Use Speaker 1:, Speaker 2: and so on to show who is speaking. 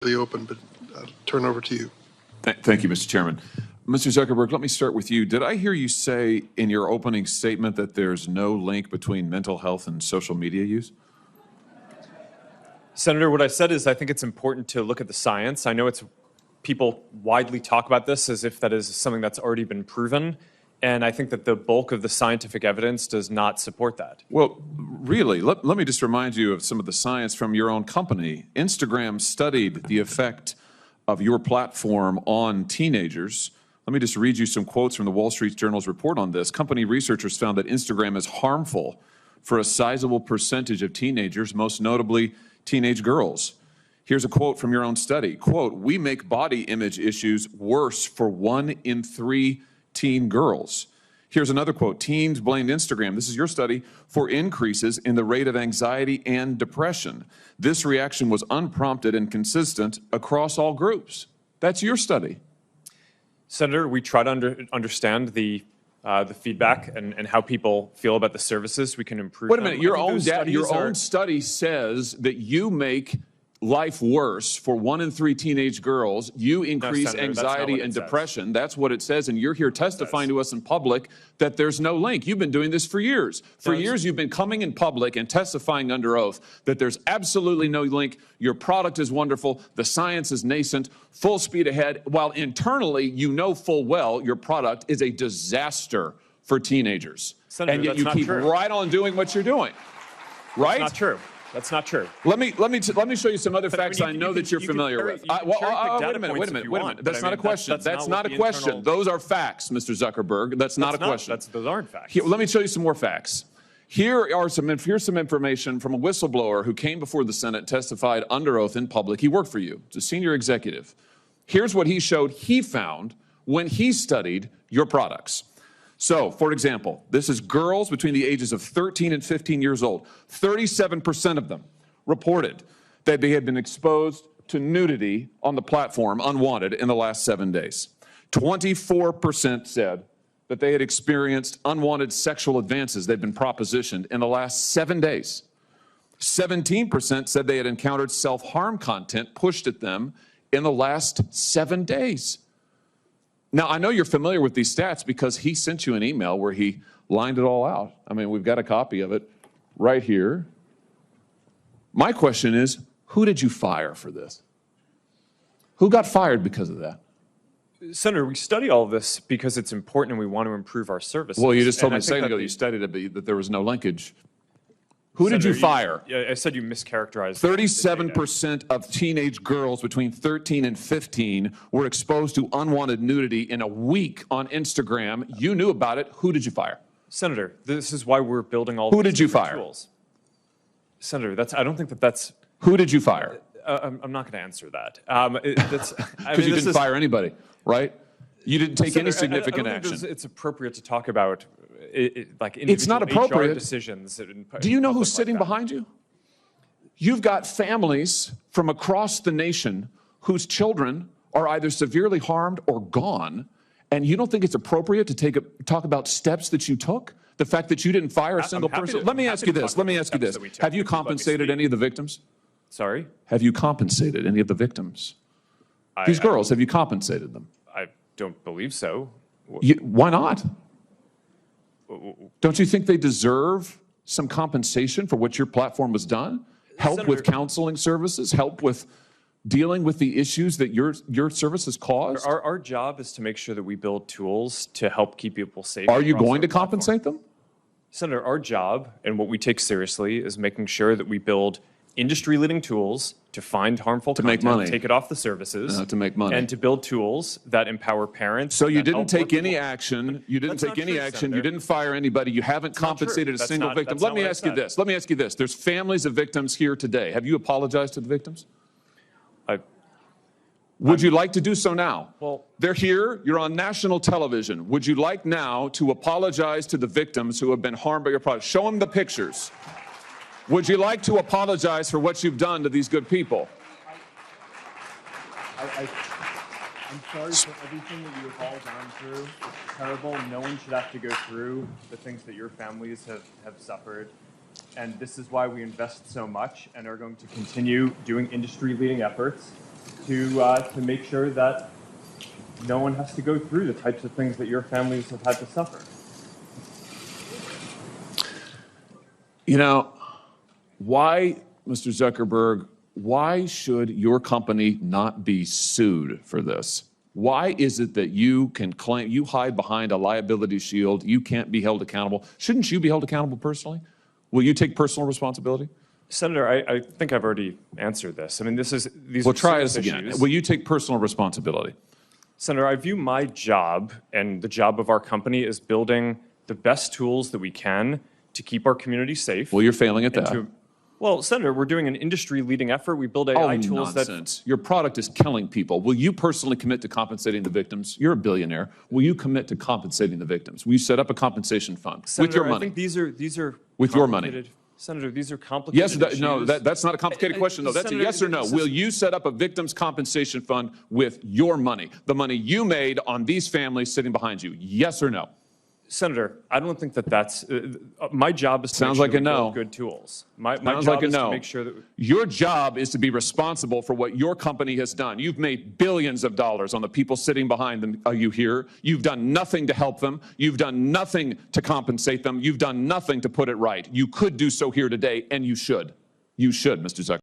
Speaker 1: open, but I'll turn over to you.
Speaker 2: Thank you, Mr. Chairman. Mr. Zuckerberg, let me start with you. Did I hear you say in your opening statement that there's no link between mental health and social media use?
Speaker 3: Senator, what I said is I think it's important to look at the science. I know people widely talk about this as if that is something that's already been proven, and I think that the bulk of the scientific evidence does not support that.
Speaker 2: Well, really, let me just remind you of some of the science from your own company. Instagram studied the effect of your platform on teenagers. Let me just read you some quotes from the Wall Street Journal's report on this. Company researchers found that Instagram is harmful for a sizable percentage of teenagers, most notably teenage girls. Here's a quote from your own study. Quote, "We make body image issues worse for 1 in 3 teen girls." Here's another quote. "Teens blamed Instagram," this is your study, "for increases in the rate of anxiety and depression. This reaction was unprompted and consistent across all groups." That's your study.
Speaker 3: Senator, we try to understand the feedback and how people feel about the services. We can improve.
Speaker 2: Wait a minute. Your own study says that you make life worse for 1 in 3 teenage girls. You increase anxiety and depression. That's what it says. And you're here testifying to us in public that there's no link. You've been doing this for years. For years, you've been coming in public and testifying under oath that there's absolutely no link. Your product is wonderful. The science is nascent, full speed ahead, while internally, you know full well your product is a disaster for teenagers.
Speaker 3: Senator,
Speaker 2: and yet you keep right on doing what you're doing. Right?
Speaker 3: That's not true. That's not true.
Speaker 2: Let me show you some other facts I know that you're familiar with. Wait a minute. That's not a question. That's not a question. Those are facts, Mr. Zuckerberg. That's not a question.
Speaker 3: Those aren't facts.
Speaker 2: Let me show you some more facts. Here's some information from a whistleblower who came before the Senate, testified under oath in public. He worked for you. It's a senior executive. Here's what he showed he found when he studied your products. So, for example, this is girls between the ages of 13 and 15 years old. 37% of them reported that they had been exposed to nudity on the platform unwanted in the last 7 days. 24% said that they had experienced unwanted sexual advances. They've been propositioned in the last 7 days. 17% said they had encountered self-harm content pushed at them in the last 7 days. Now, I know you're familiar with these stats because he sent you an email where he lined it all out. I mean, we've got a copy of it right here. My question is, who did you fire for this? Who got fired because of that?
Speaker 3: Senator, we study all of this because it's important and we want to improve our services.
Speaker 2: Well, you just told me a second ago you studied it, that there was no linkage. Who did you fire?
Speaker 3: I said you mischaracterized.
Speaker 2: 37% of teenage girls between 13 and 15 were exposed to unwanted nudity in a week on Instagram. You knew about it. Who did you fire?
Speaker 3: Senator, this is why we're building all.
Speaker 2: Who did you fire?
Speaker 3: Tools. Senator, I don't think that's.
Speaker 2: Who did you fire?
Speaker 3: I'm not going to answer that.
Speaker 2: Because you didn't fire anybody, right? You didn't take any significant action.
Speaker 3: It's appropriate to talk about like individual
Speaker 2: it's not appropriate.
Speaker 3: HR decisions.
Speaker 2: Do you know who's sitting behind you? You've got families from across the nation whose children are either severely harmed or gone, and you don't think it's appropriate to talk about steps that you took? The fact that you didn't fire a single person? Let me ask you this. Have you compensated any of the victims?
Speaker 3: Sorry?
Speaker 2: Have you compensated any of the victims? These girls, have you compensated them?
Speaker 3: I don't believe so.
Speaker 2: Why not? Don't you think they deserve some compensation for what your platform has done? Help
Speaker 3: Senator,
Speaker 2: with counseling services? Help with dealing with the issues that your services caused?
Speaker 3: Our job is to make sure that we build tools to help keep people safe.
Speaker 2: Are you going to compensate them?
Speaker 3: Senator, our job and what we take seriously is making sure that we build industry-leading tools to find harmful content,
Speaker 2: make money,
Speaker 3: take it off the services,
Speaker 2: to make money,
Speaker 3: and to build tools that empower parents.
Speaker 2: So you didn't take any action. You didn't take any action. You didn't fire anybody. You haven't compensated a single victim. Let me ask you this. Let me ask you this. There's families of victims here today. Have you apologized to the victims? Would you like to do so now?
Speaker 3: Well,
Speaker 2: they're here. You're on national television. Would you like now to apologize to the victims who have been harmed by your product? Show them the pictures. Would you like to apologize for what you've done to these good people?
Speaker 4: I'm sorry for everything that you have all gone through. It's terrible. No one should have to go through the things that your families have suffered. And this is why we invest so much and are going to continue doing industry-leading efforts to make sure that no one has to go through the types of things that your families have had to suffer.
Speaker 2: You know, why, Mr. Zuckerberg, why should your company not be sued for this? Why is it that you can claim, you hide behind a liability shield, you can't be held accountable? Shouldn't you be held accountable personally? Will you take personal responsibility?
Speaker 3: Senator, I think I've already answered this. I mean, these
Speaker 2: Well,
Speaker 3: are
Speaker 2: try
Speaker 3: serious
Speaker 2: this again.
Speaker 3: issues.
Speaker 2: Will you take personal responsibility?
Speaker 3: Senator, I view my job and the job of our company as building the best tools that we can to keep our community safe.
Speaker 2: Well, you're failing at
Speaker 3: and
Speaker 2: that.
Speaker 3: Well, Senator, we're doing an industry-leading effort. We build AI tools
Speaker 2: nonsense. Your product is killing people. Will you personally commit to compensating the victims? You're a billionaire. Will you commit to compensating the victims? Will you set up a compensation fund
Speaker 3: Senator,
Speaker 2: with your money?
Speaker 3: I think these are
Speaker 2: With your money.
Speaker 3: complicated- Senator, these are complicated
Speaker 2: Yes,
Speaker 3: issues.
Speaker 2: no, that's not a complicated question, though. That's a
Speaker 3: Senator,
Speaker 2: yes or no.
Speaker 3: this is-
Speaker 2: Will you set up a victims' compensation fund with your money, the money you made on these families sitting behind you? Yes or no?
Speaker 3: Senator, I don't think that's my job is to
Speaker 2: Sounds
Speaker 3: make sure
Speaker 2: like a
Speaker 3: that we
Speaker 2: no.
Speaker 3: build good tools. My
Speaker 2: Sounds
Speaker 3: job
Speaker 2: like a
Speaker 3: is
Speaker 2: no.
Speaker 3: to make sure that
Speaker 2: Your job is to be responsible for what your company has done. You've made billions of dollars on the people sitting behind them. Are you here? You've done nothing to help them. You've done nothing to compensate them. You've done nothing to put it right. You could do so here today, and you should. You should, Mr. Zuckerberg.